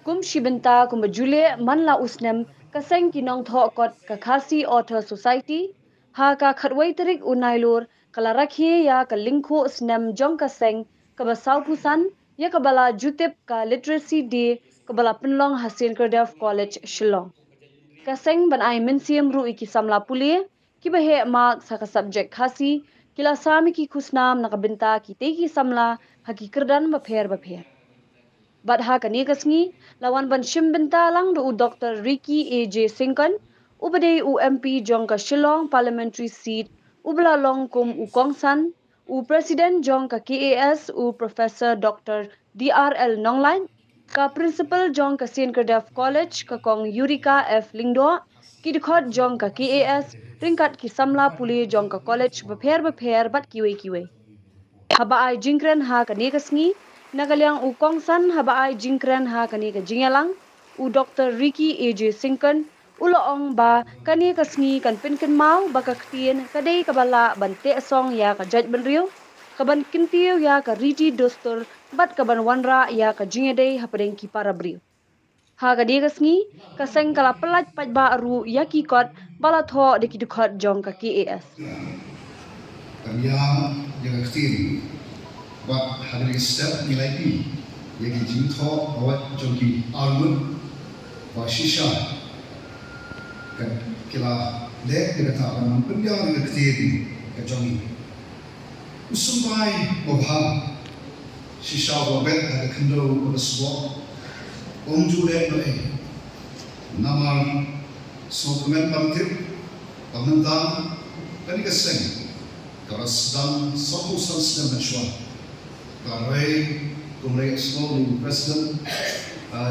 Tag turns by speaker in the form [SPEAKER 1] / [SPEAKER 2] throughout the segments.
[SPEAKER 1] Kum shibenta kum bajule manla usnem kaseng kinong tho kot ka khasi author society ha ka khatwai tarik unailur kala rakhi ya ka lingkho usnem jong kaseng ka basau pusan ya ka bala jutip ka literacy day ka bala penlong hasin kerdef college shillong kaseng ban ai minsiam ru iki samla pulie ki bahe mark sa ka subject khasi kila sami ki khusnam nakabenta ki te ki samla haki kerdan bapher Badha kanikasngi lawan ban shimbenta lang do Dr. Ricky A.J. Sinkan ubade UMP jongka Shillong parliamentary seat ubla long kum u Kongsan u President jongka KAS u Professor Dr. DRL Nonglan ka Principal jongka Sinkerdef College ka kong Eureka F. Lingdo kidkhot jongka KAS ringkat kisamla puli jongka college bapher bat kiwe haba ai jingkren ha kanikasngi nagalyang u Kongsan haba ai jingkren ha kani ka jingalang u Dr. Ricky A.J. Sinkan uloong ba kani kasngi kan pinkin mau baka ktien kadai kabala bante song ya ka judge benriu kaban kintiu ya ka riti dostur bat kaban wanra ya ka jingedei hapadeng ki para briu ha ka digasngi kaseng kala pelat pajba aru ya ki kot bala tho de ki dukot jong ka KAS
[SPEAKER 2] Kanya yang aktif, buat hari step nilai P, yang jingtho awat jogi almun, buat shisha, kan kila lek kita tahu nampun dia yang aktif ke jogi. Usumbai mobham, shisha wabet ada kendo pada sebuah, omjule noe, nama sokomen bangkit, pemantang, kan ikaseng. Kalau sedang satu sedang mencuat, kalau kemudian seluruh presiden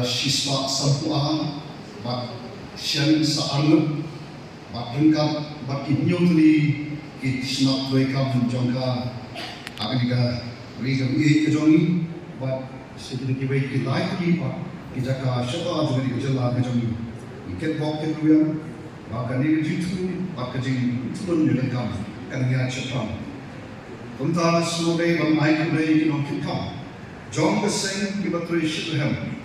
[SPEAKER 2] siswa sampuan, bak sharing searah, bak ringkap, bak inyotri, kisah mereka menjangka akan juga mereka kejongi, bak sedikit baik kita lagi, bak kita siapa juga dikerjakan kejongi, ikat bak keruyan, bak ini jitu, bak kejeng turun dengan kamu. Kanya Japan. Tentang seluruh bangsa kembali ke Nongkita. Jom keseng kita terus hem.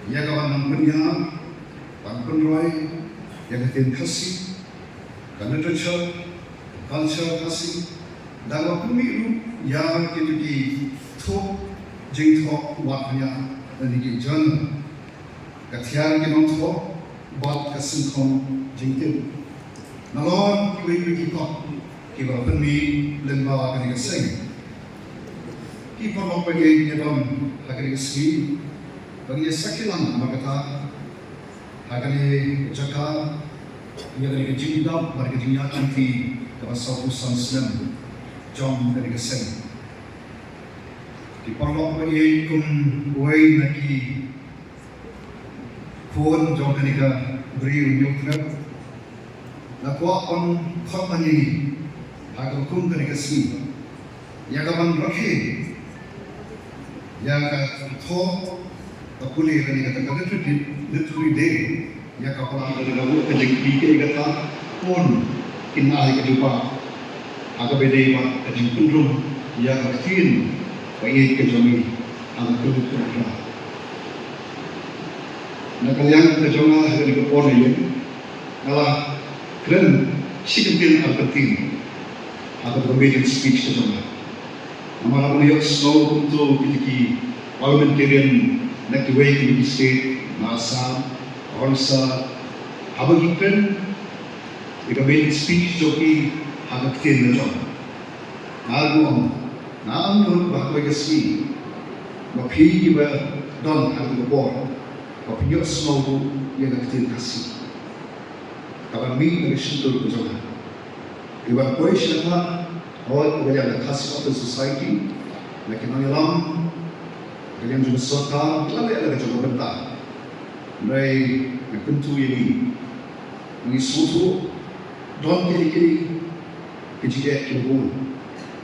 [SPEAKER 2] Ia kawan namanya, Bangkun Roy, yang kita kasih, kan literature, culture kasih, dan waktu itu yang kita di top, jeng top waktunya dan di jalan. Katiar kita top, buat kesengkong jeng tim. Nalon kita kita pergi lembaga akan diseng. Kita perlu pergi dalam akan disegi. Bagi sekian mereka akan dijaga. Ia akan dijindak bagi dunia nanti dalam satu sansen jom akan diseng. Kita perlu pergi kum way lagi phone jom akan beri unyuk. Nakwa on company agar kum kena kasih, yang kapan rakyat, yang kau boleh kena kata literally day, yang kapan ada lalu kerja kita kata pun kena hari kedua, agar beda kerja kundrum, yang kecil, bayi kejami, agar kedua. Nak kalian kerja hari kedua ni, kalau kalian sikapin alkatin. Atau berbeda speech ke sana. Nama nama yang selalu untuk kita parliamentarian nak diwai kita state, NASA, Orsa, apa kita berbeda speech joki agak kecil macam. Namun bahawa kita baphi kita don agak lebor, baphi yang selalu yang kecil kasih. Kalau ni dari situ ke sana. Iwan koi siapa awal kerja khas of the society, lekin orang yang juga serta kelak ada kerja berbentar. Dari pintu ini suatu don kiri kejadian kebun.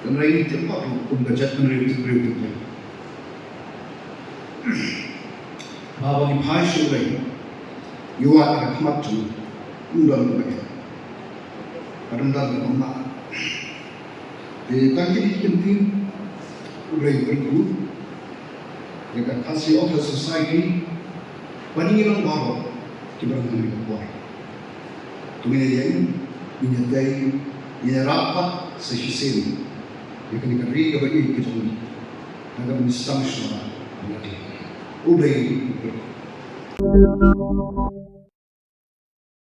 [SPEAKER 2] Dan dari tempat pembajat menerima itu. Bahawa di pasir ini, yuat ada kemat tu, undang mereka. Kadang-kadang orang di tangki di kantin, Ubray berku, dekat kasih Author Society, paningin ang baro, tiba ng mga Tuminayay, inyatay, inyarapat sa sisin. Yang kini ka bagi kita hanggang misang siya natin. Ubay berku.